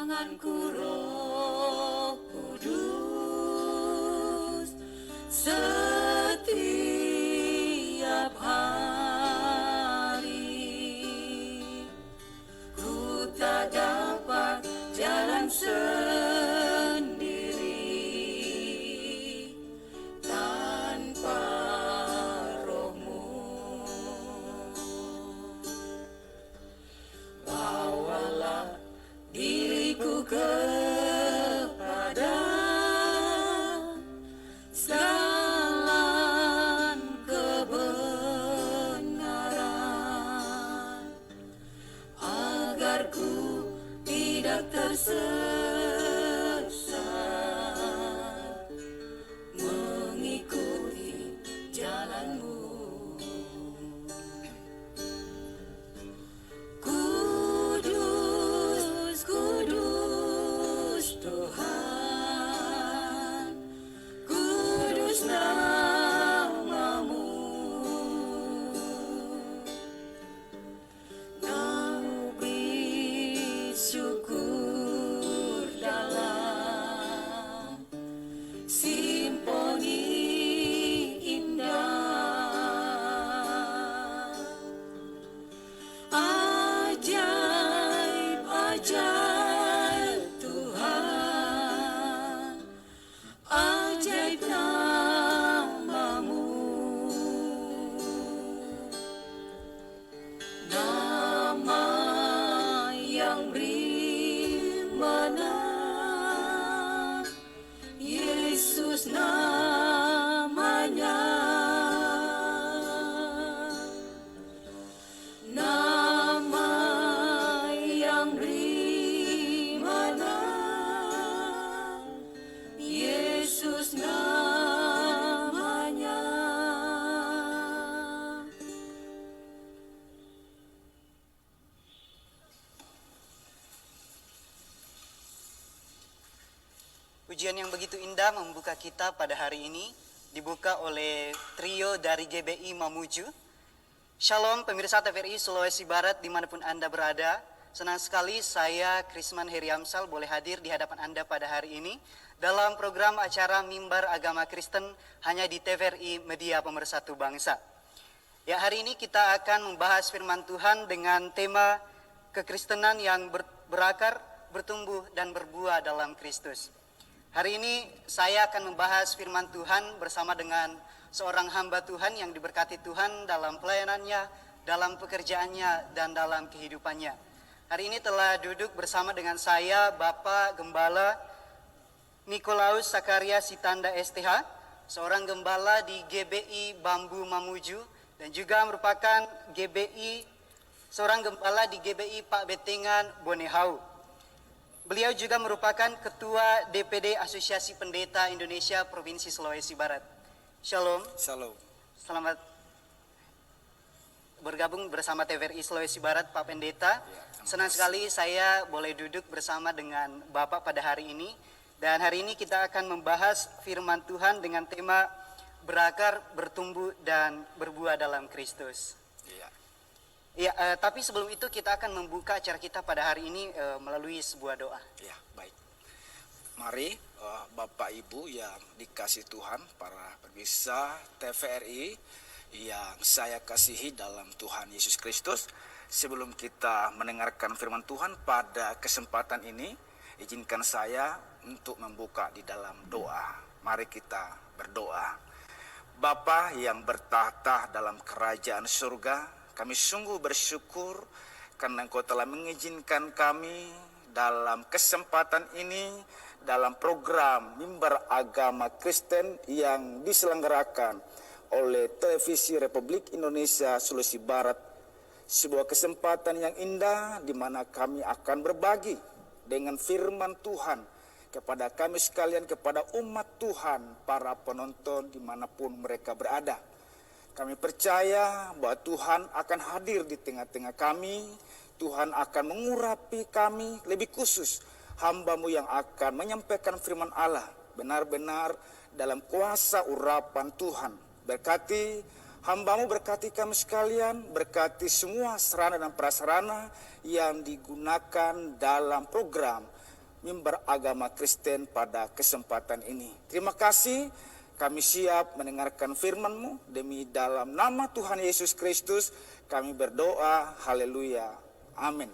tanganku Roh Kudus setiap hari. Ku tak dapat jalan sendiri tanpa Roh-Mu. Bawalah diriku kepada jalan kebenaran, agar ku tidak tersesat mengikuti jalan-Mu. Kudus, kudus Tuhan, kudus nama-Mu. Kau beri syukur dalam simfoni indah. Ajaib, ajaib Tuhan, ajaib nama-Mu. Nama yang beri menang, Yesus namanya. Nama yang beri menang, Yesus namanya. Pujian yang begitu indah membuka kita pada hari ini dibuka oleh trio dari GBI Mamuju. Shalom pemirsa TVRI Sulawesi Barat dimanapun Anda berada. Senang sekali saya Krisman Heriamsal boleh hadir di hadapan Anda pada hari ini dalam program acara Mimbar Agama Kristen hanya di TVRI Media Pemersatu Bangsa. Ya, hari ini kita akan membahas firman Tuhan dengan tema kekristenan yang berakar, bertumbuh dan berbuah dalam Kristus. Hari ini saya akan membahas firman Tuhan bersama dengan seorang hamba Tuhan yang diberkati Tuhan dalam pelayanannya, dalam pekerjaannya, dan dalam kehidupannya. Hari ini telah duduk bersama dengan saya Bapak Gembala Nikolaus Sakaria Sitanda STH, seorang gembala di GBI Bambu Mamuju, dan juga merupakan seorang gembala di GBI Pak Betengan Bonehau. Beliau juga merupakan Ketua DPD Asosiasi Pendeta Indonesia Provinsi Sulawesi Barat. Shalom. Shalom. Selamat bergabung bersama TVRI Sulawesi Barat, Pak Pendeta. Senang sekali saya boleh duduk bersama dengan Bapak pada hari ini. Dan hari ini kita akan membahas firman Tuhan dengan tema berakar, bertumbuh, dan berbuah dalam Kristus. Ya, tapi sebelum itu kita akan membuka acara kita pada hari ini melalui sebuah doa. Ya, baik. Mari Bapak Ibu yang dikasih Tuhan, para pemirsa TVRI yang saya kasihi dalam Tuhan Yesus Kristus, sebelum kita mendengarkan firman Tuhan pada kesempatan ini, izinkan saya untuk membuka di dalam doa. Mari kita berdoa. Bapa yang bertahta dalam kerajaan surga, kami sungguh bersyukur karena Engkau telah mengizinkan kami dalam kesempatan ini, dalam program Mimbar Agama Kristen yang diselenggarakan oleh Televisi Republik Indonesia Sulawesi Barat. Sebuah kesempatan yang indah di mana kami akan berbagi dengan firman Tuhan kepada kami sekalian, kepada umat Tuhan, para penonton dimanapun mereka berada. Kami percaya bahwa Tuhan akan hadir di tengah-tengah kami. Tuhan akan mengurapi kami, lebih khusus hamba-Mu yang akan menyampaikan firman Allah benar-benar dalam kuasa urapan Tuhan. Berkati hamba-Mu, berkati kami sekalian, berkati semua sarana dan prasarana yang digunakan dalam program mimbar agama Kristen pada kesempatan ini. Terima kasih, kami siap mendengarkan firman-Mu. Demi dalam nama Tuhan Yesus Kristus kami berdoa, haleluya, amin.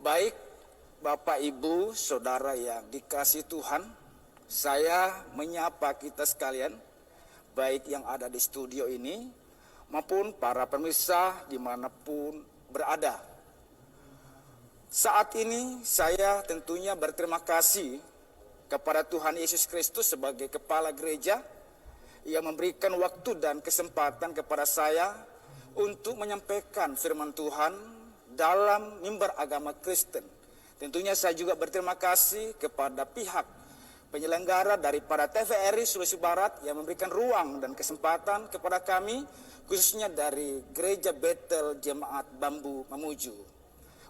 Baik, Bapak, Ibu, Saudara yang dikasihi Tuhan, saya menyapa kita sekalian, baik yang ada di studio ini, maupun para pemirsa dimanapun berada. Saat ini saya tentunya berterima kasih kepada Tuhan Yesus Kristus sebagai Kepala Gereja yang memberikan waktu dan kesempatan kepada saya untuk menyampaikan firman Tuhan dalam mimbar agama Kristen. Tentunya saya juga berterima kasih kepada pihak penyelenggara daripada TVRI Sulawesi Barat yang memberikan ruang dan kesempatan kepada kami, khususnya dari Gereja Betel Jemaat Bambu Mamuju,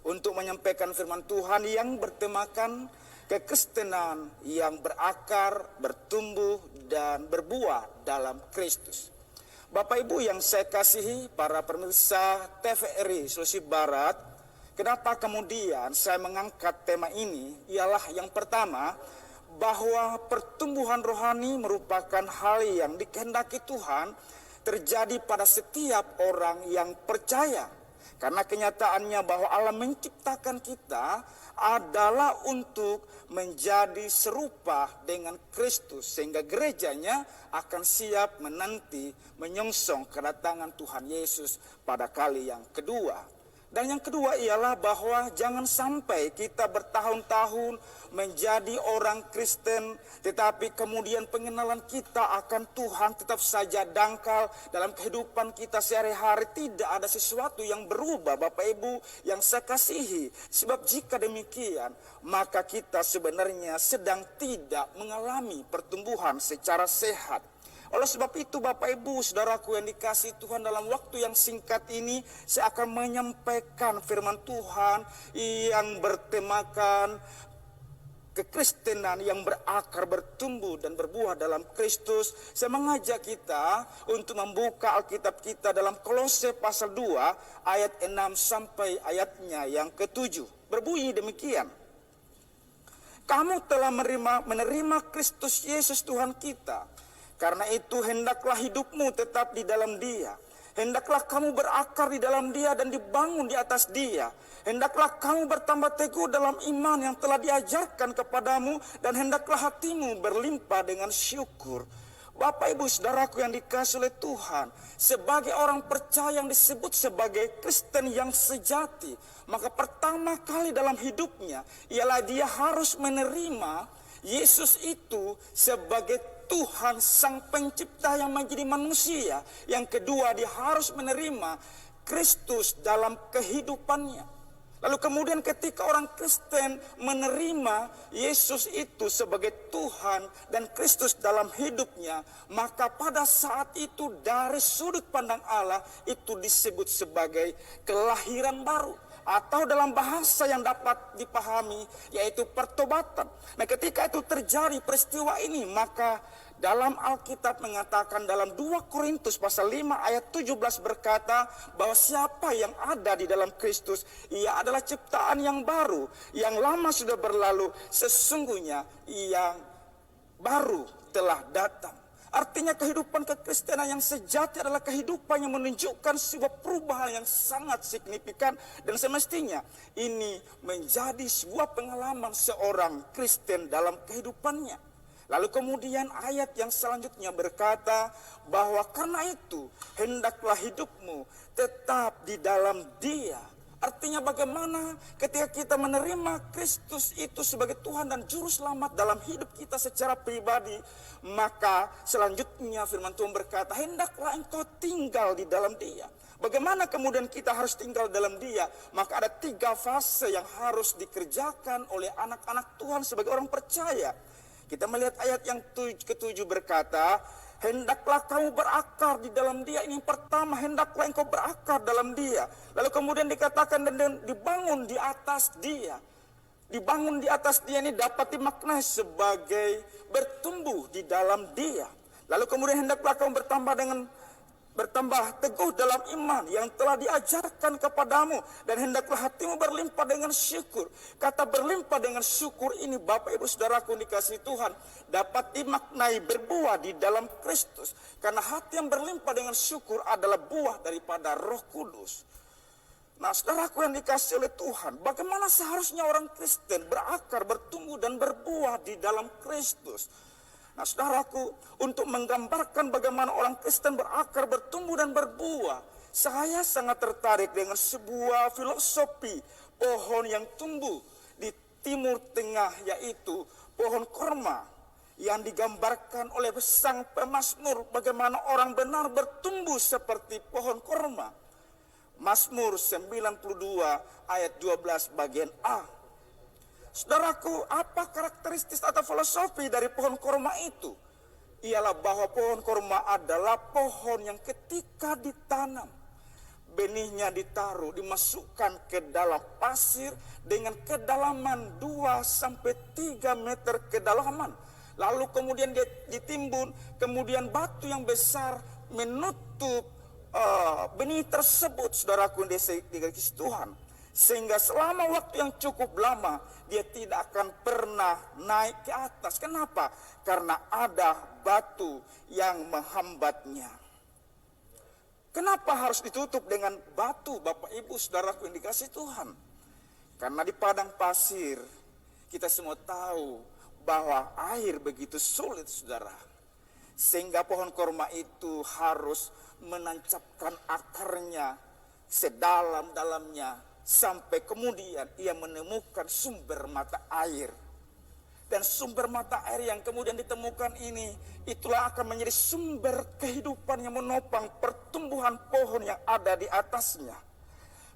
untuk menyampaikan firman Tuhan yang bertemakan kekristenan yang berakar, bertumbuh, dan berbuah dalam Kristus. Bapak Ibu yang saya kasihi, para pemirsa TVRI Sulawesi Barat, kenapa kemudian saya mengangkat tema ini? Ialah yang pertama, bahwa pertumbuhan rohani merupakan hal yang dikehendaki Tuhan terjadi pada setiap orang yang percaya. Karena kenyataannya bahwa Allah menciptakan kita adalah untuk menjadi serupa dengan Kristus, sehingga gerejanya akan siap menanti menyongsong kedatangan Tuhan Yesus pada kali yang kedua. Dan yang kedua ialah bahwa jangan sampai kita bertahun-tahun menjadi orang Kristen, tetapi kemudian pengenalan kita akan Tuhan tetap saja dangkal dalam kehidupan kita sehari-hari. Tidak ada sesuatu yang berubah, Bapak Ibu yang saya kasihi. Sebab jika demikian, maka kita sebenarnya sedang tidak mengalami pertumbuhan secara sehat. Oleh sebab itu, Bapak Ibu Saudaraku yang dikasihi Tuhan, dalam waktu yang singkat ini saya akan menyampaikan firman Tuhan yang bertemakan kekristenan yang berakar, bertumbuh, dan berbuah dalam Kristus. Saya mengajak kita untuk membuka Alkitab kita dalam Kolose pasal 2 ayat 6 sampai ayatnya yang ke-7. Berbunyi demikian: kamu telah menerima Kristus Yesus Tuhan kita. Karena itu hendaklah hidupmu tetap di dalam Dia. Hendaklah kamu berakar di dalam Dia dan dibangun di atas Dia. Hendaklah kamu bertambah teguh dalam iman yang telah diajarkan kepadamu, dan hendaklah hatimu berlimpah dengan syukur. Bapak Ibu Saudaraku yang dikasihi oleh Tuhan, sebagai orang percaya yang disebut sebagai Kristen yang sejati, maka pertama kali dalam hidupnya ialah dia harus menerima Yesus itu sebagai Tuhan Sang Pencipta yang menjadi manusia. Yang kedua, dia harus menerima Kristus dalam kehidupannya. Lalu kemudian ketika orang Kristen menerima Yesus itu sebagai Tuhan dan Kristus dalam hidupnya, maka pada saat itu dari sudut pandang Allah itu disebut sebagai kelahiran baru. Atau dalam bahasa yang dapat dipahami yaitu pertobatan. Nah, ketika itu terjadi peristiwa ini, maka dalam Alkitab mengatakan dalam 2 Korintus pasal 5 ayat 17 berkata bahwa siapa yang ada di dalam Kristus, ia adalah ciptaan yang baru. Yang lama sudah berlalu, sesungguhnya yang baru telah datang. Artinya kehidupan kekristenan yang sejati adalah kehidupan yang menunjukkan sebuah perubahan yang sangat signifikan. Dan semestinya ini menjadi sebuah pengalaman seorang Kristen dalam kehidupannya. Lalu kemudian ayat yang selanjutnya berkata bahwa karena itu hendaklah hidupmu tetap di dalam Dia. Artinya bagaimana ketika kita menerima Kristus itu sebagai Tuhan dan Juru Selamat dalam hidup kita secara pribadi, maka selanjutnya firman Tuhan berkata, hendaklah engkau tinggal di dalam Dia. Bagaimana kemudian kita harus tinggal dalam Dia? Maka ada 3 fase yang harus dikerjakan oleh anak-anak Tuhan sebagai orang percaya. Kita melihat ayat yang ke-7 berkata, hendaklah kamu berakar di dalam Dia. Ini yang pertama, hendaklah engkau berakar dalam Dia. Lalu kemudian dikatakan dan dibangun di atas Dia. Dibangun di atas Dia ini dapat dimaknai sebagai bertumbuh di dalam Dia. Lalu kemudian hendaklah kamu bertambah dengan bertambah teguh dalam iman yang telah diajarkan kepadamu, dan hendaklah hatimu berlimpah dengan syukur. Kata berlimpah dengan syukur ini, Bapak Ibu Saudaraku dikasihi Tuhan, dapat dimaknai berbuah di dalam Kristus. Karena hati yang berlimpah dengan syukur adalah buah daripada Roh Kudus. Nah, saudaraku yang dikasihi oleh Tuhan, bagaimana seharusnya orang Kristen berakar, bertumbuh dan berbuah di dalam Kristus? Nah, saudaraku, untuk menggambarkan bagaimana orang Kristen berakar, bertumbuh dan berbuah, saya sangat tertarik dengan sebuah filosofi pohon yang tumbuh di Timur Tengah, yaitu pohon korma, yang digambarkan oleh sang pemazmur bagaimana orang benar bertumbuh seperti pohon korma. Mazmur 92 ayat 12 bagian A. Saudaraku, apa karakteristik atau filosofi dari pohon korma itu? Ialah bahwa pohon korma adalah pohon yang ketika ditanam, benihnya ditaruh, dimasukkan ke dalam pasir dengan kedalaman 2-3 meter kedalaman. Lalu kemudian dia ditimbun, kemudian batu yang besar menutup benih tersebut, saudaraku dikasihi Tuhan. Sehingga selama waktu yang cukup lama dia tidak akan pernah naik ke atas. Kenapa? Karena ada batu yang menghambatnya. Kenapa harus ditutup dengan batu, Bapak Ibu Saudaraku yang dikasihi Tuhan? Karena di padang pasir kita semua tahu bahwa air begitu sulit, saudara. Sehingga pohon korma itu harus menancapkan akarnya sedalam-dalamnya, sampai kemudian ia menemukan sumber mata air. Dan sumber mata air yang kemudian ditemukan ini, itulah akan menjadi sumber kehidupan yang menopang pertumbuhan pohon yang ada di atasnya.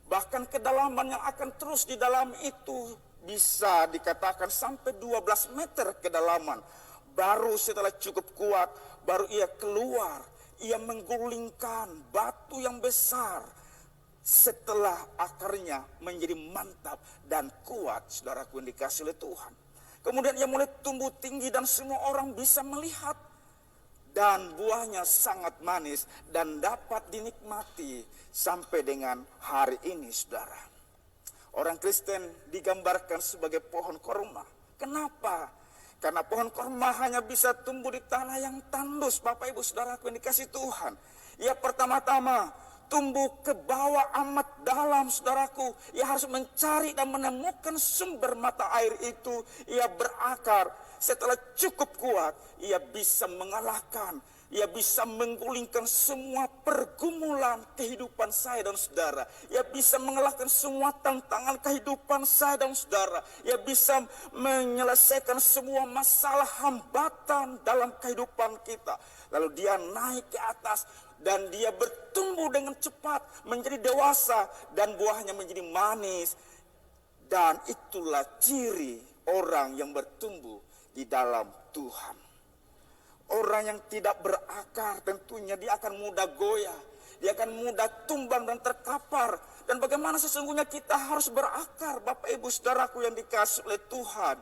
Bahkan kedalaman yang akan terus di dalam itu bisa dikatakan sampai 12 meter kedalaman. Baru setelah cukup kuat, baru ia keluar, ia menggulingkan batu yang besar. Setelah akarnya menjadi mantap dan kuat, saudaraku yang dikasihi oleh Tuhan. Kemudian ia mulai tumbuh tinggi dan semua orang bisa melihat. Dan buahnya sangat manis dan dapat dinikmati sampai dengan hari ini, saudara. Orang Kristen digambarkan sebagai pohon korma. Kenapa? Karena pohon korma hanya bisa tumbuh di tanah yang tandus, Bapak Ibu Saudaraku yang dikasihi Tuhan. Ia pertama-tama tumbuh ke bawah amat dalam, saudaraku. Ia harus mencari dan menemukan sumber mata air itu. Ia berakar. Setelah cukup kuat, ia bisa mengalahkan, ia bisa menggulingkan semua pergumulan kehidupan saya dan saudara. Ia bisa mengalahkan semua tantangan kehidupan saya dan saudara. Ia bisa menyelesaikan semua masalah hambatan dalam kehidupan kita. Lalu dia naik ke atas dan dia bertumbuh dengan cepat menjadi dewasa dan buahnya menjadi manis. Dan itulah ciri orang yang bertumbuh di dalam Tuhan. Orang yang tidak berakar tentunya dia akan mudah goyah. Dia akan mudah tumbang dan terkapar. Dan bagaimana sesungguhnya kita harus berakar, Bapak Ibu Saudaraku yang dikasihi oleh Tuhan.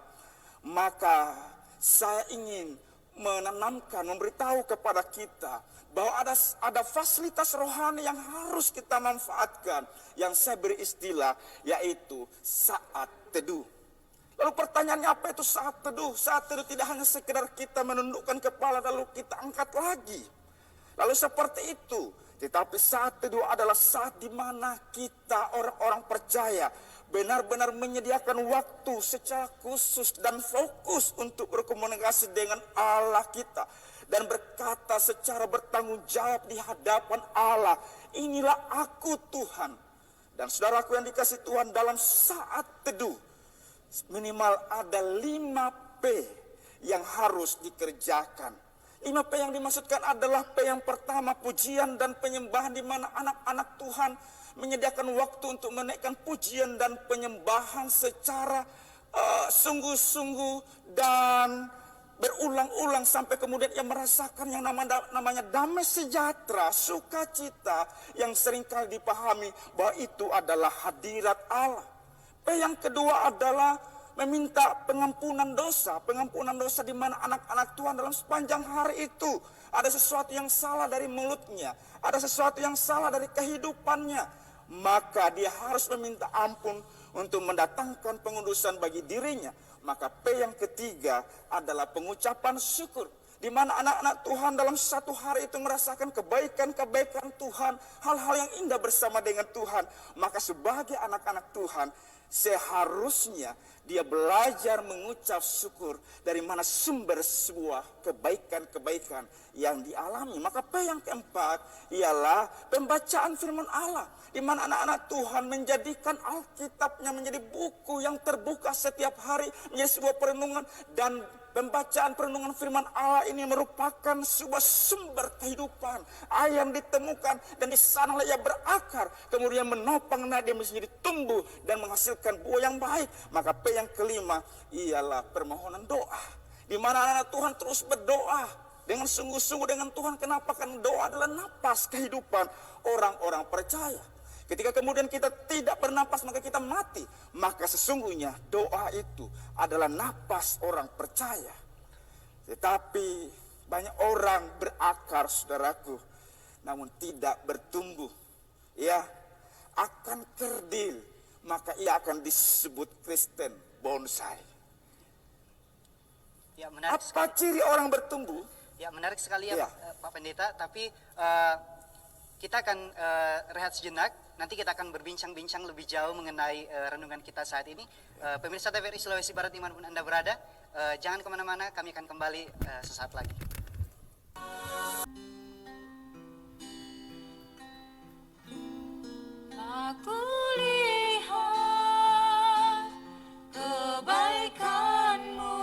Maka saya ingin menanamkan, memberitahu kepada kita bahwa ada fasilitas rohani yang harus kita manfaatkan. Yang saya beri istilah yaitu saat teduh. Lalu pertanyaannya, apa itu saat teduh? Saat teduh tidak hanya sekedar kita menundukkan kepala lalu kita angkat lagi. Lalu seperti itu. Tetapi saat teduh adalah saat di mana kita orang-orang percaya benar-benar menyediakan waktu secara khusus dan fokus untuk berkomunikasi dengan Allah kita. Dan berkata secara bertanggung jawab di hadapan Allah, inilah aku Tuhan. Dan saudaraku yang dikasihi Tuhan, dalam saat teduh minimal ada 5 P yang harus dikerjakan. 5 P yang dimaksudkan adalah P yang pertama, pujian dan penyembahan, di mana anak-anak Tuhan menyediakan waktu untuk menaikkan pujian dan penyembahan secara sungguh-sungguh dan berulang-ulang sampai kemudian ia merasakan yang namanya damai sejahtera, sukacita yang seringkali dipahami bahwa itu adalah hadirat Allah. P yang kedua adalah meminta pengampunan dosa di mana anak-anak Tuhan dalam sepanjang hari itu ada sesuatu yang salah dari mulutnya, ada sesuatu yang salah dari kehidupannya, maka dia harus meminta ampun untuk mendatangkan pengudusan bagi dirinya. Maka P yang ketiga adalah pengucapan syukur, di mana anak-anak Tuhan dalam satu hari itu merasakan kebaikan-kebaikan Tuhan, hal-hal yang indah bersama dengan Tuhan. Maka sebagai anak-anak Tuhan, seharusnya dia belajar mengucap syukur dari mana sumber sebuah kebaikan-kebaikan yang dialami. Maka P yang keempat ialah pembacaan firman Allah, di mana anak-anak Tuhan menjadikan Alkitabnya menjadi buku yang terbuka setiap hari, menjadi sebuah perenungan. Dan pembacaan perenungan firman Allah ini merupakan sebuah sumber kehidupan, air yang ditemukan dan di sanalah ia berakar, kemudian menopang dia menjadi tumbuh dan menghasilkan buah yang baik. Maka P yang kelima ialah permohonan doa, di mana anak Tuhan terus berdoa dengan sungguh-sungguh dengan Tuhan. Kenapa? Karena doa adalah napas kehidupan orang-orang percaya. Ketika kemudian kita tidak bernapas maka kita mati. Maka sesungguhnya doa itu adalah napas orang percaya. Tetapi banyak orang berakar, saudaraku, namun tidak bertumbuh. Ya, akan kerdil, maka ia akan disebut Kristen bonsai. Ya, menarik Apa sekali. ciri orang bertumbuh? Ya, menarik sekali ya, Ya. Pak Pendeta. Tapi kita akan rehat sejenak. Nanti kita akan berbincang-bincang lebih jauh mengenai renungan kita saat ini. Pemirsa TVRI Sulawesi Barat dimanapun Anda berada, jangan kemana-mana, kami akan kembali sesaat lagi. Aku lihat kebaikan-Mu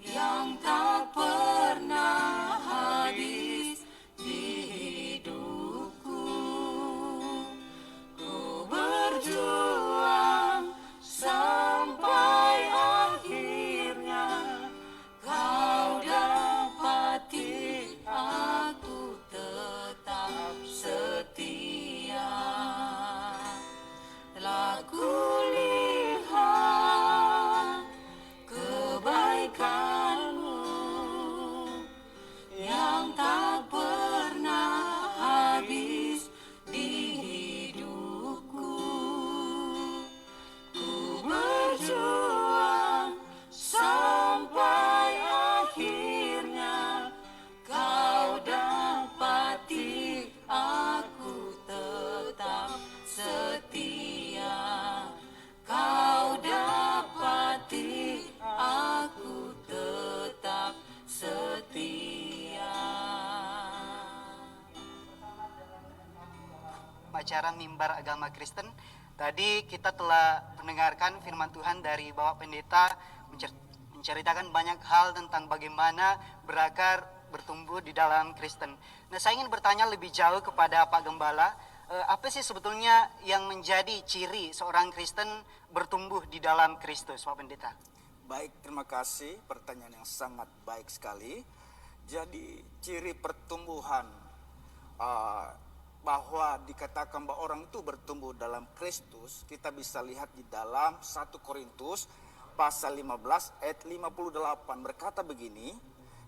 yang tak pernah habis di hidupku. Ku berjuang sampai akhirnya Kau dapati aku tetap setia. Telah kulihat kebaikan-Mu yang tak pernah habis di hidupku. Ku berjuang sampai akhirnya Kau dapati aku tetap setia. Kau dapati aku tetap setia. Acara Mimbar Agama Kristen. Tadi kita telah mendengarkan firman Tuhan dari Bapak Pendeta menceritakan banyak hal tentang bagaimana berakar bertumbuh di dalam Kristen. Nah, saya ingin bertanya lebih jauh kepada Pak Gembala, apa sih sebetulnya yang menjadi ciri seorang Kristen bertumbuh di dalam Kristus, Pak Pendeta? Baik, terima kasih. Pertanyaan yang sangat baik sekali. Jadi ciri pertumbuhan bahwa dikatakan bahwa orang itu bertumbuh dalam Kristus, kita bisa lihat di dalam 1 Korintus pasal 15 ayat 58 berkata begini,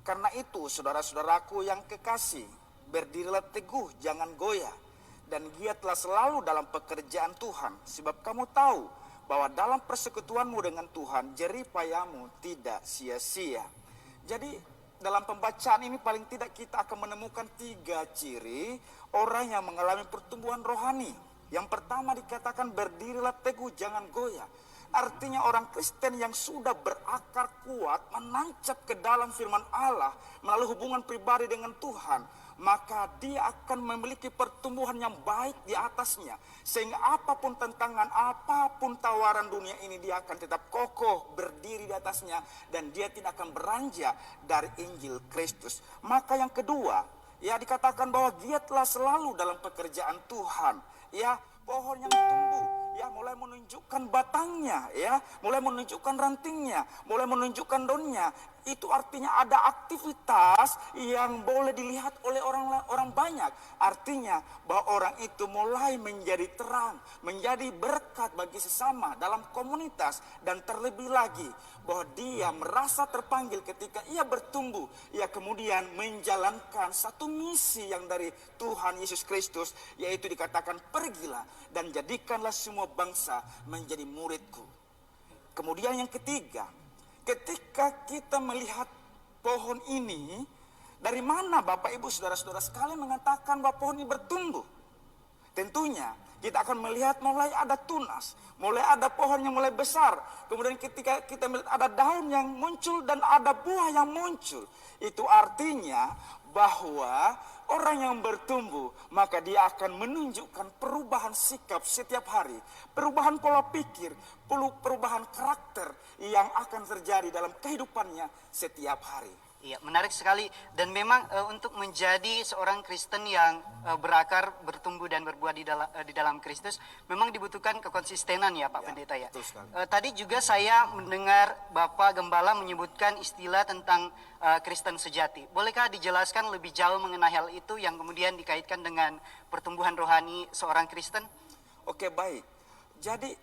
karena itu saudara-saudaraku yang kekasih, berdirilah teguh, jangan goyah, dan giatlah selalu dalam pekerjaan Tuhan, sebab kamu tahu bahwa dalam persekutuanmu dengan Tuhan, jerih payahmu tidak sia-sia. Jadi dalam pembacaan ini paling tidak kita akan menemukan 3 ciri orang yang mengalami pertumbuhan rohani. Yang pertama dikatakan berdirilah teguh, jangan goyah. Artinya orang Kristen yang sudah berakar kuat, menancap ke dalam firman Allah melalui hubungan pribadi dengan Tuhan, maka dia akan memiliki pertumbuhan yang baik di atasnya. Sehingga apapun tantangan, apapun tawaran dunia ini, dia akan tetap kokoh berdiri di atasnya. Dan dia tidak akan beranjak dari Injil Kristus. Maka yang kedua, ya dikatakan bahwa giatlah selalu dalam pekerjaan Tuhan. Ya, pohon yang tumbuh, ya mulai menunjukkan batangnya, ya mulai menunjukkan rantingnya, mulai menunjukkan daunnya. itu artinya ada aktivitas yang boleh dilihat oleh orang banyak. Artinya bahwa orang itu mulai menjadi terang, menjadi berkat bagi sesama dalam komunitas. Dan terlebih lagi bahwa dia merasa terpanggil ketika ia bertumbuh. Ia kemudian menjalankan satu misi yang dari Tuhan Yesus Kristus, yaitu dikatakan pergilah dan jadikanlah semua bangsa menjadi muridku. Kemudian yang ketiga, ketika kita melihat pohon ini, dari mana Bapak Ibu Saudara-saudara sekalian mengatakan bahwa pohon ini bertumbuh? Tentunya kita akan melihat mulai ada tunas, mulai ada pohon yang mulai besar. Kemudian ketika kita melihat ada daun yang muncul dan ada buah yang muncul. Itu artinya bahwa orang yang bertumbuh, maka dia akan menunjukkan perubahan sikap setiap hari, perubahan pola pikir, perubahan karakter yang akan terjadi dalam kehidupannya setiap hari. Iya, menarik sekali. Dan memang untuk menjadi seorang Kristen yang berakar, bertumbuh dan berbuah di dalam Kristus, memang dibutuhkan kekonsistenan ya Pak Pendeta ya. Tadi juga saya mendengar Bapak Gembala menyebutkan istilah tentang Kristen sejati. Bolehkah dijelaskan lebih jauh mengenai hal itu yang kemudian dikaitkan dengan pertumbuhan rohani seorang Kristen? Oke, baik. Jadi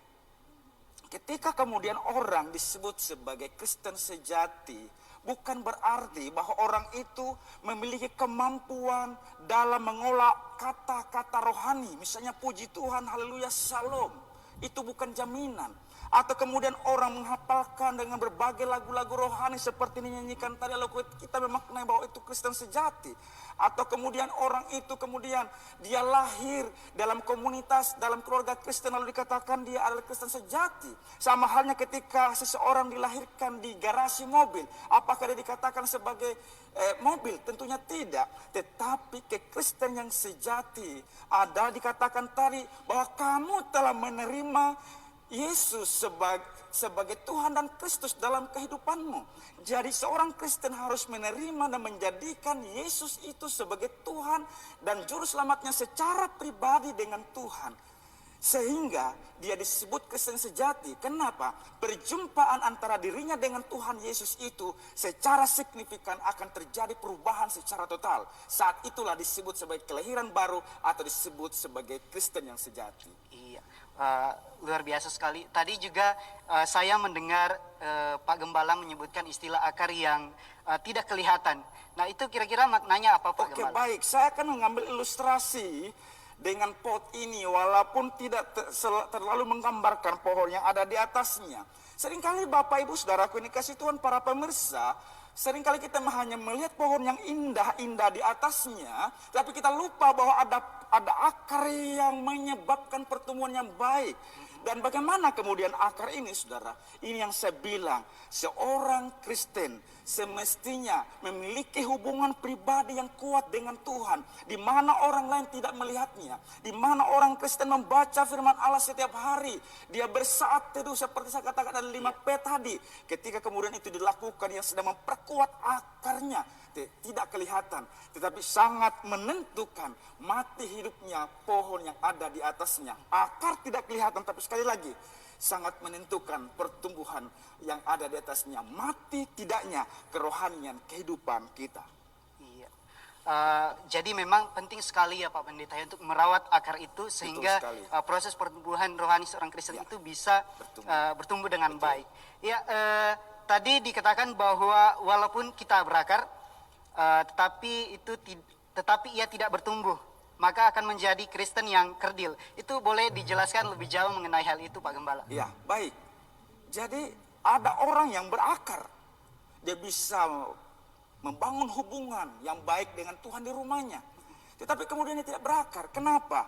ketika kemudian orang disebut sebagai Kristen sejati, bukan berarti bahwa orang itu memiliki kemampuan dalam mengolah kata-kata rohani. Misalnya puji Tuhan, haleluya, shalom. Itu bukan jaminan. Atau kemudian orang menghafalkan dengan berbagai lagu-lagu rohani seperti dinyanyikan tadi, lalu kita memaknai bahwa itu Kristen sejati. Atau kemudian orang itu kemudian dia lahir dalam komunitas, dalam keluarga Kristen, lalu dikatakan dia adalah Kristen sejati. Sama halnya ketika seseorang dilahirkan di garasi mobil, apakah dia dikatakan sebagai mobil? Tentunya tidak. Tetapi kekristen yang sejati ada dikatakan tadi bahwa kamu telah menerima Yesus sebagai Tuhan dan Kristus dalam kehidupanmu. Jadi seorang Kristen harus menerima dan menjadikan Yesus itu sebagai Tuhan dan Juru Selamatnya secara pribadi dengan Tuhan. Sehingga dia disebut Kristen sejati. Kenapa? Perjumpaan antara dirinya dengan Tuhan Yesus itu secara signifikan akan terjadi perubahan secara total. Saat itulah disebut sebagai kelahiran baru atau disebut sebagai Kristen yang sejati. Iya, luar biasa sekali. Tadi juga saya mendengar Pak Gembala menyebutkan istilah akar yang tidak kelihatan. Nah itu kira-kira maknanya apa Pak Gembala? Oke, baik, saya akan mengambil ilustrasi dengan pot ini, walaupun tidak terlalu menggambarkan pohon yang ada di atasnya. Seringkali Bapak Ibu Saudaraku ini kasih Tuhan, para pemirsa, seringkali kita hanya melihat pohon yang indah-indah di atasnya, tapi kita lupa bahwa ada akar yang menyebabkan pertumbuhan yang baik. Dan bagaimana kemudian akar ini, saudara? Ini yang saya bilang, seorang Kristen semestinya memiliki hubungan pribadi yang kuat dengan Tuhan, di mana orang lain tidak melihatnya, di mana orang Kristen membaca firman Allah setiap hari, dia bersaat teduh seperti saya katakan ada 5P tadi. Ketika kemudian itu dilakukan, yang sedang memperkuat akarnya, tidak kelihatan, tetapi sangat menentukan mati hidupnya pohon yang ada di atasnya. Akar tidak kelihatan, tapi sekali lagi sangat menentukan pertumbuhan yang ada di atasnya, mati tidaknya kerohanian kehidupan kita. Iya. Jadi memang penting sekali ya Pak Pendeta untuk merawat akar itu sehingga proses pertumbuhan rohani seorang Kristen itu bisa bertumbuh dengan baik. Ya, tadi dikatakan bahwa walaupun kita berakar, tetapi ia tidak bertumbuh, maka akan menjadi Kristen yang kerdil. Itu boleh dijelaskan lebih jauh mengenai hal itu Pak Gembala? Ya, baik. Jadi ada orang yang berakar, dia bisa membangun hubungan yang baik dengan Tuhan di rumahnya, tetapi kemudian dia tidak berakar. Kenapa?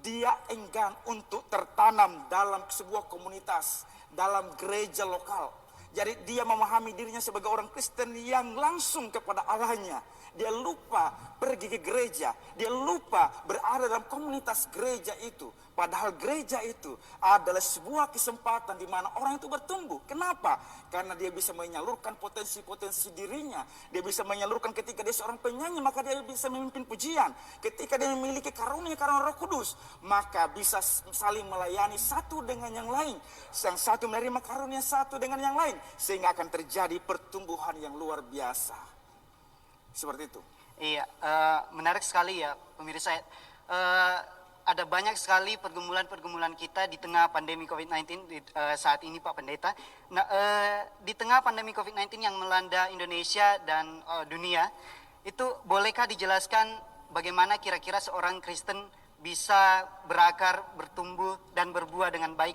Dia enggan untuk tertanam dalam sebuah komunitas, dalam gereja lokal. Jadi dia memahami dirinya sebagai orang Kristen yang langsung kepada Allahnya. Dia lupa pergi ke gereja. Dia lupa berada dalam komunitas gereja itu. Padahal gereja itu adalah sebuah kesempatan di mana orang itu bertumbuh. Kenapa? Karena dia bisa menyalurkan potensi-potensi dirinya. Dia bisa menyalurkan ketika dia seorang penyanyi, maka dia bisa memimpin pujian. Ketika dia memiliki karunia Roh Kudus, maka bisa saling melayani satu dengan yang lain. Yang satu menerima karunia satu dengan yang lain. sehingga akan terjadi pertumbuhan yang luar biasa. Seperti itu. Iya, menarik sekali ya pemirsa. Ada banyak sekali pergumulan-pergumulan kita di tengah pandemi COVID-19 saat ini Pak Pendeta. Nah, di tengah pandemi COVID-19 yang melanda Indonesia dan dunia, itu bolehkah dijelaskan bagaimana kira-kira seorang Kristen bisa berakar, bertumbuh, dan berbuah dengan baik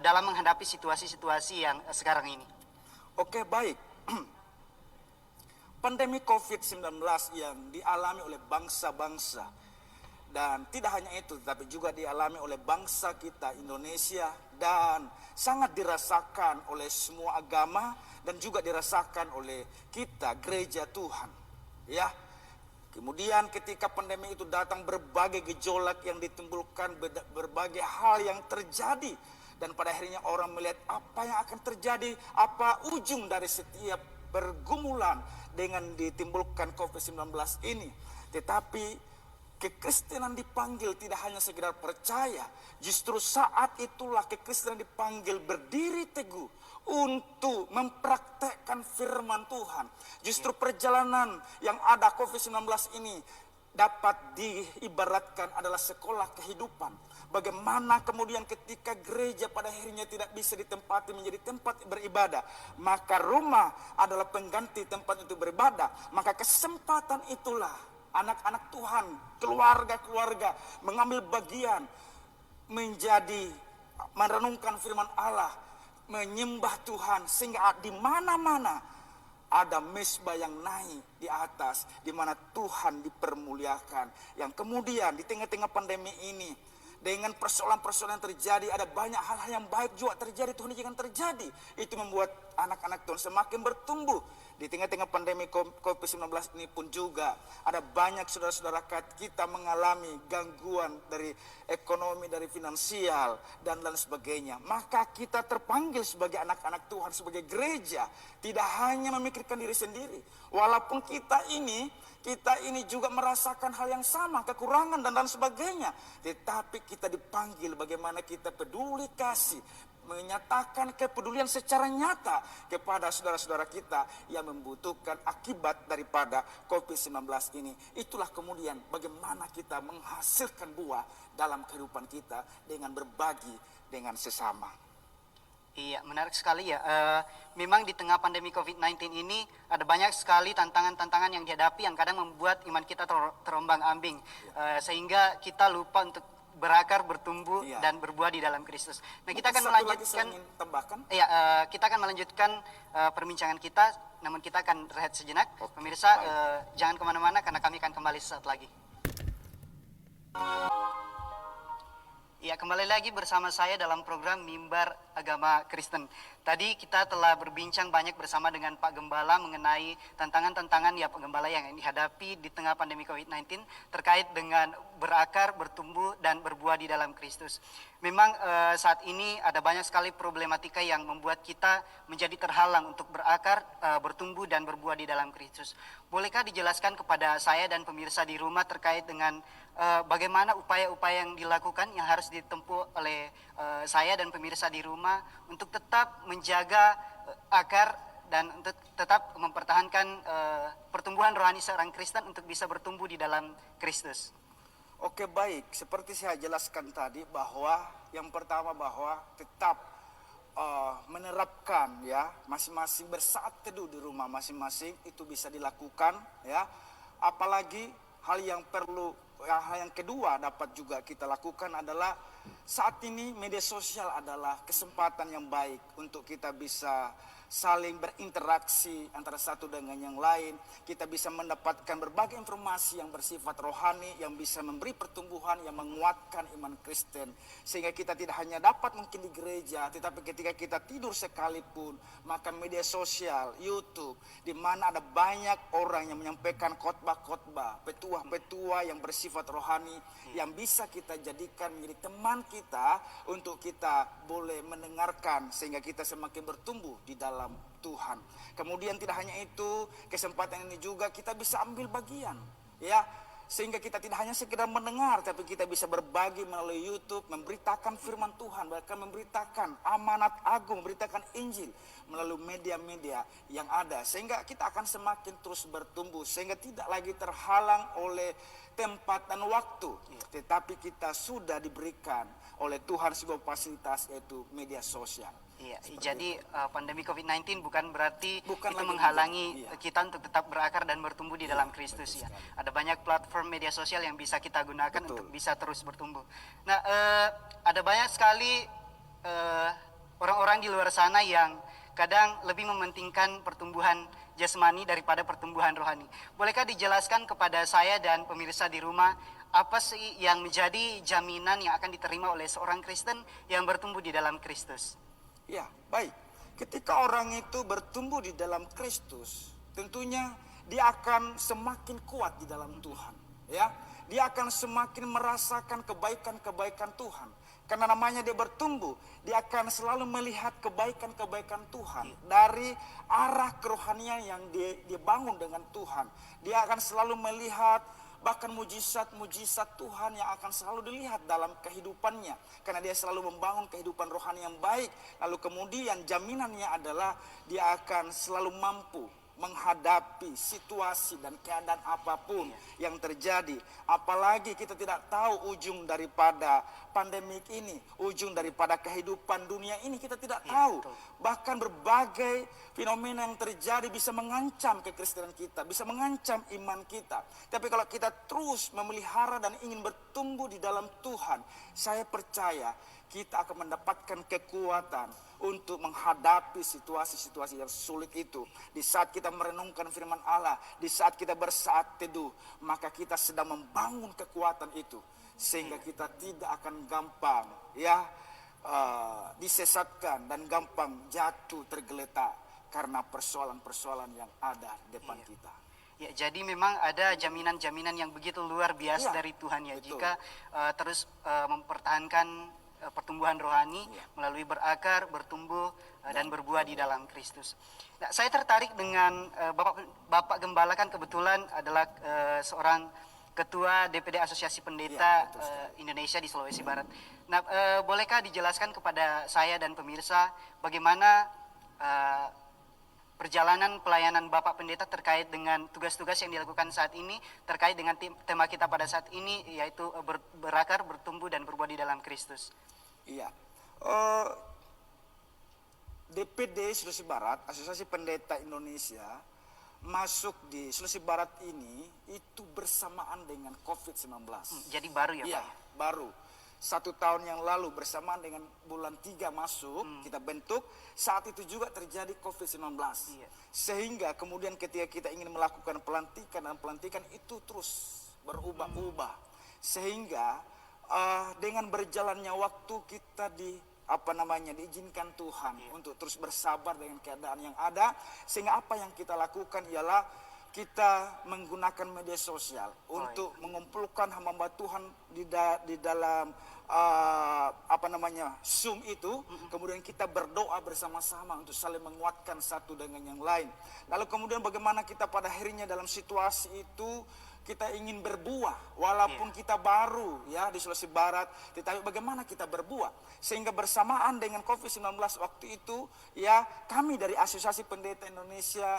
dalam menghadapi situasi-situasi yang sekarang ini? Oke, baik. Pandemi COVID-19 yang dialami oleh bangsa-bangsa, dan tidak hanya itu, tetapi juga dialami oleh bangsa kita Indonesia, dan sangat dirasakan oleh semua agama, dan juga dirasakan oleh kita gereja Tuhan. Ya, kemudian ketika pandemi itu datang, berbagai gejolak yang ditimbulkan, berbagai hal yang terjadi, dan pada akhirnya orang melihat apa yang akan terjadi, apa ujung dari setiap pergumulan dengan ditimbulkan COVID-19 ini. Tetapi kekristenan dipanggil tidak hanya sekedar percaya, justru saat itulah kekristenan dipanggil berdiri teguh untuk mempraktekkan firman Tuhan. Justru perjalanan yang ada COVID-19 ini dapat diibaratkan adalah sekolah kehidupan. Bagaimana kemudian ketika gereja pada akhirnya tidak bisa ditempati menjadi tempat beribadah, maka rumah adalah pengganti tempat untuk beribadah. Maka kesempatan itulah anak-anak Tuhan, keluarga-keluarga mengambil bagian menjadi merenungkan firman Allah, menyembah Tuhan, sehingga di mana-mana ada mesbah yang naik di atas, di mana Tuhan dipermuliakan. Yang kemudian di tengah-tengah pandemi ini, dengan persoalan-persoalan yang terjadi, ada banyak hal-hal yang baik juga terjadi, Tuhan jangan terjadi. Itu membuat anak-anak Tuhan semakin bertumbuh. Di tengah-tengah pandemi COVID-19 ini pun juga ada banyak saudara-saudara kita mengalami gangguan dari ekonomi, dari finansial, dan lain sebagainya. Maka kita terpanggil sebagai anak-anak Tuhan, sebagai gereja, tidak hanya memikirkan diri sendiri. Walaupun kita ini juga merasakan hal yang sama, kekurangan dan lain sebagainya. Tetapi kita dipanggil bagaimana kita peduli kasih, menyatakan kepedulian secara nyata kepada saudara-saudara kita yang membutuhkan akibat daripada COVID-19 ini. Itulah kemudian bagaimana kita menghasilkan buah dalam kehidupan kita dengan berbagi dengan sesama. Iya, menarik sekali ya. Memang di tengah pandemi COVID-19 ini ada banyak sekali tantangan-tantangan yang dihadapi yang kadang membuat iman kita terombang-ambing. Sehingga kita lupa untuk berakar, bertumbuh, dan berbuah di dalam Kristus. Nah, kita akan melanjutkan. Iya, kita akan melanjutkan perbincangan kita, namun kita akan rehat sejenak. Pemirsa, jangan kemana-mana karena kami akan kembali sesaat lagi. Ya, kembali lagi bersama saya dalam program Mimbar Agama Kristen. Tadi kita telah berbincang banyak bersama dengan Pak Gembala mengenai tantangan-tantangan ya Pak Gembala yang dihadapi di tengah pandemi COVID-19 terkait dengan berakar, bertumbuh, dan berbuah di dalam Kristus. Memang saat ini ada banyak sekali problematika yang membuat kita menjadi terhalang untuk berakar, bertumbuh, dan berbuah di dalam Kristus. Bolehkah dijelaskan kepada saya dan pemirsa di rumah terkait dengan bagaimana upaya-upaya yang dilakukan yang harus ditempuh oleh saya dan pemirsa di rumah untuk tetap menjaga akar dan untuk tetap mempertahankan pertumbuhan rohani seorang Kristen untuk bisa bertumbuh di dalam Kristus. Oke, baik, seperti saya jelaskan tadi bahwa yang pertama bahwa tetap menerapkan ya masing-masing bersaat teduh di rumah masing-masing itu bisa dilakukan ya. Apalagi hal yang kedua dapat juga kita lakukan adalah saat ini media sosial adalah kesempatan yang baik untuk kita bisa saling berinteraksi antara satu dengan yang lain. Kita bisa mendapatkan berbagai informasi yang bersifat rohani, yang bisa memberi pertumbuhan, yang menguatkan iman Kristen. Sehingga kita tidak hanya dapat mungkin di gereja, tetapi ketika kita tidur sekalipun, maka media sosial, YouTube, di mana ada banyak orang yang menyampaikan khotbah-khotbah, petua-petua yang bersifat rohani, yang bisa kita jadikan menjadi teman kita untuk kita boleh mendengarkan sehingga kita semakin bertumbuh di dalam Tuhan. Kemudian tidak hanya itu, kesempatan ini juga kita bisa ambil bagian ya. Sehingga kita tidak hanya sekedar mendengar, tapi kita bisa berbagi melalui YouTube, memberitakan firman Tuhan, bahkan memberitakan amanat agung, memberitakan Injil melalui media-media yang ada. Sehingga kita akan semakin terus bertumbuh, sehingga tidak lagi terhalang oleh tempat dan waktu. Tetapi kita sudah diberikan oleh Tuhan sebuah fasilitas, yaitu media sosial. Iya, jadi pandemi COVID-19 bukan berarti Bukan itu lagi menghalangi iya. kita untuk tetap berakar dan bertumbuh di dalam Kristus ya. Ada banyak platform media sosial yang bisa kita gunakan Betul. untuk bisa terus bertumbuh. Nah, ada banyak sekali orang-orang di luar sana yang kadang lebih mementingkan pertumbuhan jasmani daripada pertumbuhan rohani. Bolehkah dijelaskan kepada saya dan pemirsa di rumah apa sih yang menjadi jaminan yang akan diterima oleh seorang Kristen yang bertumbuh di dalam Kristus? Ya, baik. Ketika orang itu bertumbuh di dalam Kristus, tentunya dia akan semakin kuat di dalam Tuhan. Ya, dia akan semakin merasakan kebaikan-kebaikan Tuhan. Karena namanya dia bertumbuh, dia akan selalu melihat kebaikan-kebaikan Tuhan dari arah kerohanian yang dia bangun dengan Tuhan. Dia akan selalu melihat bahkan mujizat-mujizat Tuhan yang akan selalu dilihat dalam kehidupannya. Karena dia selalu membangun kehidupan rohani yang baik. Lalu kemudian jaminannya adalah dia akan selalu mampu menghadapi situasi dan keadaan apapun yang terjadi. Apalagi kita tidak tahu ujung daripada pandemik ini, ujung daripada kehidupan dunia ini kita tidak tahu. Bahkan berbagai fenomena yang terjadi bisa mengancam kekristenan kita, bisa mengancam iman kita. Tapi kalau kita terus memelihara dan ingin bertumbuh di dalam Tuhan, saya percaya kita akan mendapatkan kekuatan untuk menghadapi situasi-situasi yang sulit itu. Di saat kita merenungkan firman Allah, di saat kita bersaat teduh, maka kita sedang membangun kekuatan itu. Sehingga kita tidak akan gampang disesatkan dan gampang jatuh tergeletak karena persoalan-persoalan yang ada depan kita. Ya, jadi memang ada jaminan-jaminan yang begitu luar biasa dari Tuhan ya. Betul. Jika terus mempertahankan pertumbuhan rohani melalui berakar, bertumbuh dan berbuah di dalam Kristus. Nah, saya tertarik dengan Bapak Gembala kan kebetulan adalah seorang Ketua DPD Asosiasi Pendeta Indonesia di Sulawesi Barat. Nah, bolehkah dijelaskan kepada saya dan pemirsa bagaimana perjalanan pelayanan Bapak Pendeta terkait dengan tugas-tugas yang dilakukan saat ini, terkait dengan tema kita pada saat ini, yaitu berakar, bertumbuh, dan berbuah di dalam Kristus. Iya. DPD Sulawesi Barat, Asosiasi Pendeta Indonesia, masuk di Sulawesi Barat ini itu bersamaan dengan COVID-19. Jadi baru ya, Iya, Pak? baru. 1 tahun yang lalu bersamaan dengan bulan 3 masuk, kita bentuk, saat itu juga terjadi COVID-19. Iya. Sehingga kemudian ketika kita ingin melakukan pelantikan itu terus berubah-ubah. Sehingga dengan berjalannya waktu kita diizinkan Tuhan untuk terus bersabar dengan keadaan yang ada. Sehingga apa yang kita lakukan ialah kita menggunakan media sosial untuk mengumpulkan hamba Tuhan di dalam Zoom itu. Kemudian kita berdoa bersama-sama untuk saling menguatkan satu dengan yang lain. Lalu kemudian bagaimana kita pada akhirnya dalam situasi itu kita ingin berbuah walaupun kita baru di Sulawesi Barat, tetapi bagaimana kita berbuah sehingga bersamaan dengan COVID-19 waktu itu kami dari Asosiasi Pendeta Indonesia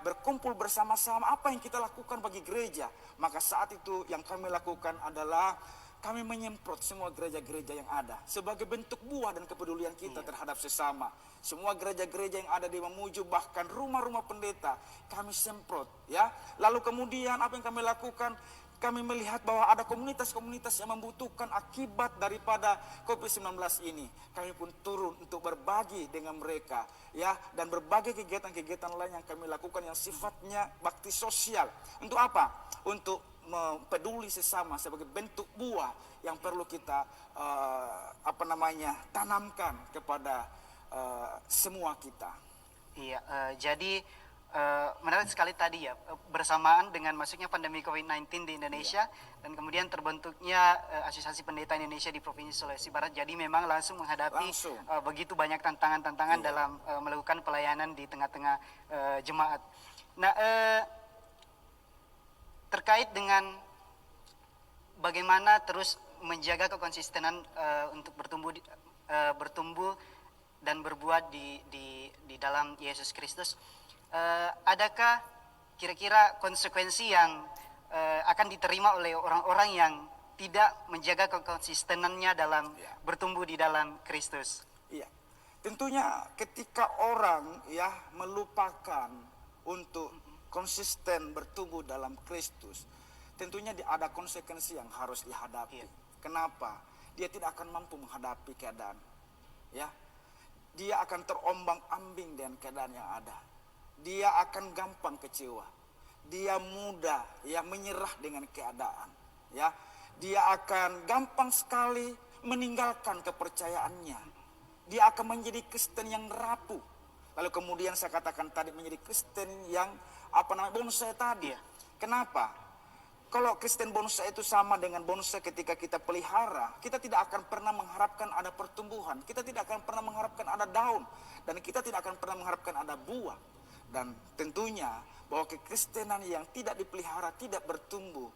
berkumpul bersama-sama apa yang kita lakukan bagi gereja. Maka saat itu yang kami lakukan adalah kami menyemprot semua gereja-gereja yang ada sebagai bentuk buah dan kepedulian kita terhadap sesama. Semua gereja-gereja yang ada di Mamuju, bahkan rumah-rumah pendeta kami semprot Lalu kemudian apa yang kami lakukan? Kami melihat bahwa ada komunitas-komunitas yang membutuhkan akibat daripada COVID-19 ini. Kami pun turun untuk berbagi dengan mereka dan berbagai kegiatan-kegiatan lain yang kami lakukan yang sifatnya bakti sosial. Untuk apa? Untuk peduli sesama sebagai bentuk buah yang perlu kita tanamkan kepada semua kita. Iya, jadi menarik sekali tadi ya, bersamaan dengan masuknya pandemi COVID-19 di Indonesia dan kemudian terbentuknya Asosiasi Pendeta Indonesia di Provinsi Sulawesi Barat. Jadi memang langsung menghadapi begitu banyak tantangan-tantangan dalam melakukan pelayanan di tengah-tengah jemaat. Nah, terkait dengan bagaimana terus menjaga kekonsistenan untuk bertumbuh dan berbuat di dalam Yesus Kristus. Adakah kira-kira konsekuensi yang akan diterima oleh orang-orang yang tidak menjaga kekonsistenannya dalam bertumbuh di dalam Kristus? Iya, tentunya ketika orang ya melupakan untuk konsisten bertumbuh dalam Kristus, tentunya ada konsekuensi yang harus dihadapi. Kenapa? Dia tidak akan mampu menghadapi keadaan. Ya, dia akan terombang-ambing dengan keadaan yang ada. Dia akan gampang kecewa. Dia mudah ya menyerah dengan keadaan. Ya, dia akan gampang sekali meninggalkan kepercayaannya. Dia akan menjadi Kristen yang rapuh. Lalu kemudian saya katakan tadi menjadi Kristen yang bonsai tadi. Kenapa? Kalau Kristen bonsai itu sama dengan bonsai ketika kita pelihara, kita tidak akan pernah mengharapkan ada pertumbuhan, kita tidak akan pernah mengharapkan ada daun, dan kita tidak akan pernah mengharapkan ada buah. Dan tentunya bahwa kekristenan yang tidak dipelihara, tidak bertumbuh,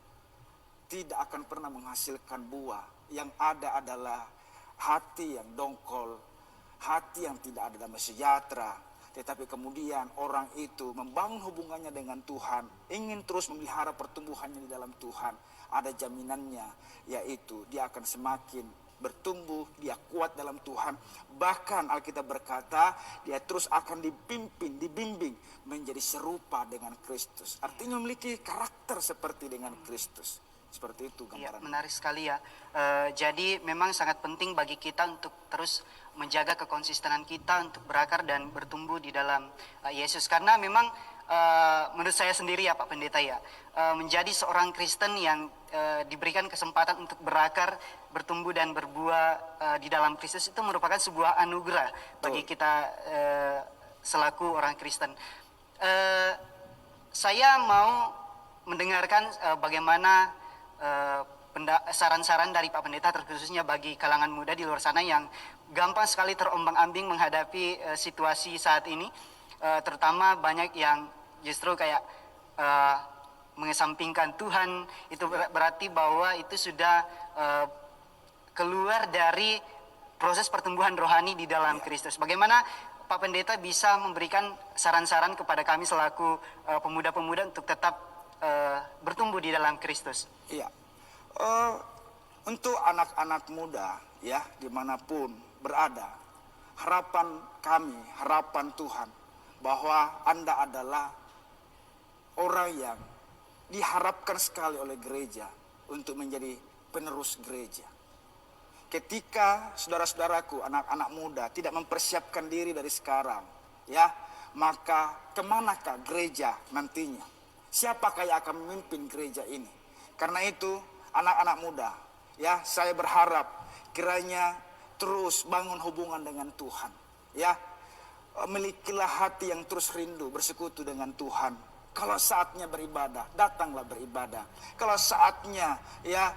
tidak akan pernah menghasilkan buah. Yang ada adalah hati yang dongkol, hati yang tidak ada damai sejahtera. Tetapi kemudian orang itu membangun hubungannya dengan Tuhan, ingin terus memelihara pertumbuhannya di dalam Tuhan. Ada jaminannya, yaitu dia akan semakin bertumbuh, dia kuat dalam Tuhan. Bahkan Alkitab berkata, dia terus akan dibimbing menjadi serupa dengan Kristus. Artinya memiliki karakter seperti dengan Kristus. Seperti itu gambaran. Ya, menarik sekali ya. Jadi memang sangat penting bagi kita untuk terus menjaga kekonsistenan kita untuk berakar dan bertumbuh di dalam Yesus. Karena memang menurut saya sendiri ya Pak Pendeta ya, menjadi seorang Kristen yang diberikan kesempatan untuk berakar, bertumbuh dan berbuah di dalam Kristus itu merupakan sebuah anugerah bagi kita selaku orang Kristen. Saya mau mendengarkan bagaimana saran-saran dari Pak Pendeta terkhususnya bagi kalangan muda di luar sana yang gampang sekali terombang-ambing menghadapi situasi saat ini, terutama banyak yang justru kayak mengesampingkan Tuhan. Itu berarti bahwa itu sudah keluar dari proses pertumbuhan rohani di dalam Kristus. Bagaimana Pak Pendeta bisa memberikan saran-saran kepada kami selaku pemuda-pemuda untuk tetap bertumbuh di dalam Kristus? Iya, untuk anak-anak muda ya dimanapun berada, harapan kami, harapan Tuhan bahwa Anda adalah orang yang diharapkan sekali oleh gereja untuk menjadi penerus gereja. Ketika saudara-saudaraku, anak-anak muda tidak mempersiapkan diri dari sekarang, ya, maka kemanakah gereja nantinya? Siapakah yang akan memimpin gereja ini? Karena itu, anak-anak muda, ya, saya berharap kiranya terus bangun hubungan dengan Tuhan, ya. Milikilah hati yang terus rindu bersekutu dengan Tuhan. Kalau saatnya beribadah, datanglah beribadah. Kalau saatnya ya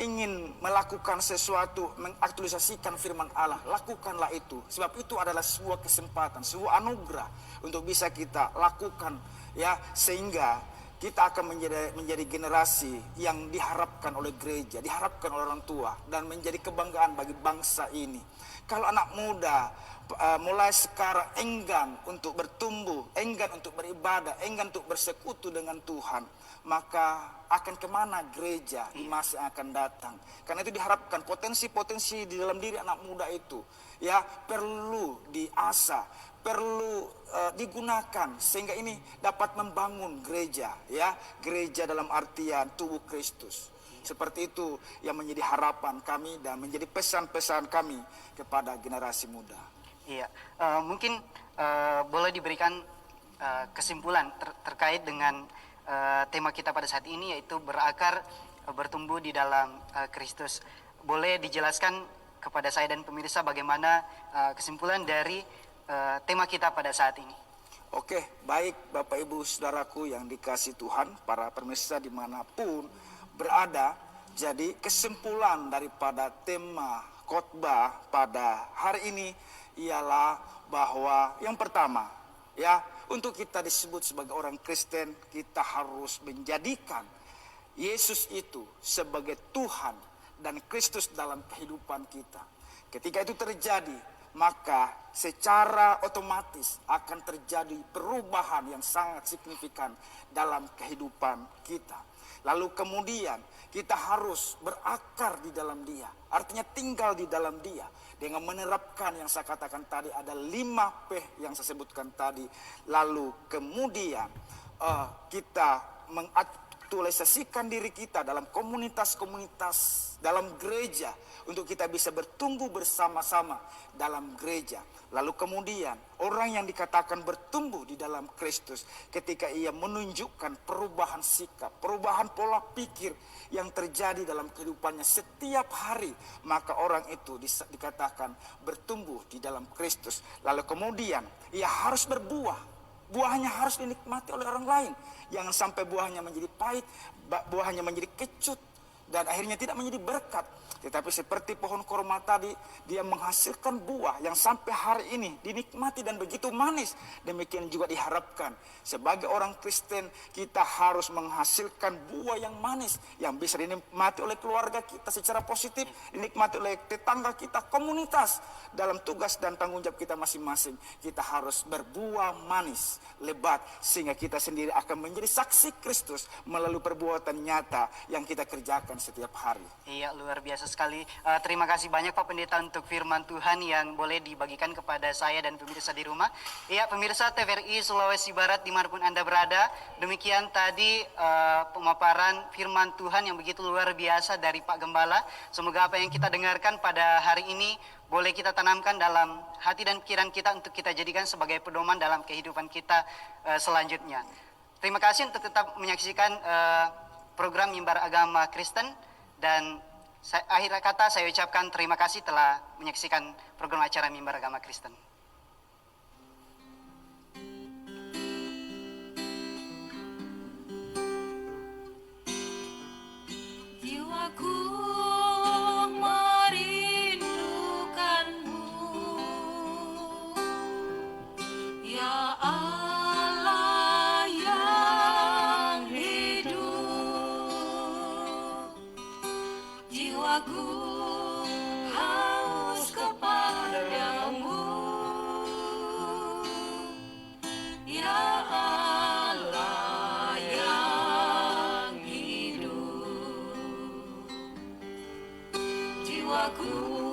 ingin melakukan sesuatu, mengaktualisasikan firman Allah, lakukanlah itu. Sebab itu adalah sebuah kesempatan, sebuah anugerah untuk bisa kita lakukan, ya, sehingga kita akan menjadi generasi yang diharapkan oleh gereja, diharapkan oleh orang tua, dan menjadi kebanggaan bagi bangsa ini. Kalau anak muda mulai sekarang enggan untuk bertumbuh, enggan untuk beribadah, enggan untuk bersekutu dengan Tuhan, maka akan kemana gereja di masa yang akan datang? Karena itu diharapkan potensi-potensi di dalam diri anak muda itu, ya, perlu diasah, perlu digunakan sehingga ini dapat membangun gereja, ya, gereja dalam artian tubuh Kristus. Seperti itu yang menjadi harapan kami dan menjadi pesan-pesan kami kepada generasi muda. Iya, mungkin boleh diberikan kesimpulan terkait dengan tema kita pada saat ini, yaitu berakar, bertumbuh di dalam Kristus. Boleh dijelaskan kepada saya dan pemirsa bagaimana kesimpulan dari tema kita pada saat ini? Oke, baik Bapak Ibu Saudaraku yang dikasihi Tuhan, para pemirsa dimanapun berada. Jadi kesimpulan daripada tema khotbah pada hari ini ialah bahwa yang pertama, ya, untuk kita disebut sebagai orang Kristen, kita harus menjadikan Yesus itu sebagai Tuhan dan Kristus dalam kehidupan kita. Ketika itu terjadi, maka secara otomatis akan terjadi perubahan yang sangat signifikan dalam kehidupan kita. Lalu kemudian kita harus berakar di dalam Dia, artinya tinggal di dalam Dia, dengan menerapkan yang saya katakan tadi, ada 5 P yang saya sebutkan tadi. Lalu kemudian kita mengaktualisasikan diri kita dalam komunitas-komunitas, dalam gereja, untuk kita bisa bertumbuh bersama-sama dalam gereja. Lalu kemudian orang yang dikatakan bertumbuh di dalam Kristus ketika ia menunjukkan perubahan sikap, perubahan pola pikir yang terjadi dalam kehidupannya setiap hari, maka orang itu dikatakan bertumbuh di dalam Kristus. Lalu kemudian ia harus berbuah. Buahnya harus dinikmati oleh orang lain. Jangan sampai buahnya menjadi pahit, buahnya menjadi kecut, dan akhirnya tidak menjadi berkat. Tetapi seperti pohon korma tadi, dia menghasilkan buah yang sampai hari ini dinikmati dan begitu manis. Demikian juga diharapkan sebagai orang Kristen, kita harus menghasilkan buah yang manis, yang bisa dinikmati oleh keluarga kita secara positif, dinikmati oleh tetangga kita, komunitas. Dalam tugas dan tanggung jawab kita masing-masing, kita harus berbuah manis, lebat, sehingga kita sendiri akan menjadi saksi Kristus melalui perbuatan nyata yang kita kerjakan setiap hari. Iya, luar biasa sekali. Terima kasih banyak Pak Pendeta untuk firman Tuhan yang boleh dibagikan kepada saya dan pemirsa di rumah. Iya, pemirsa TVRI Sulawesi Barat dimanapun Anda berada, demikian tadi pemaparan firman Tuhan yang begitu luar biasa dari Pak Gembala. Semoga apa yang kita dengarkan pada hari ini boleh kita tanamkan dalam hati dan pikiran kita untuk kita jadikan sebagai pedoman dalam kehidupan kita selanjutnya. Terima kasih untuk tetap menyaksikan program Mimbar Agama Kristen, dan akhir kata saya ucapkan terima kasih telah menyaksikan program acara Mimbar Agama Kristen. Jiwaku merindukanmu, ya Allah yang hidup. Jiwaku haus kepadamu, ya Allah yang hidup. Jiwaku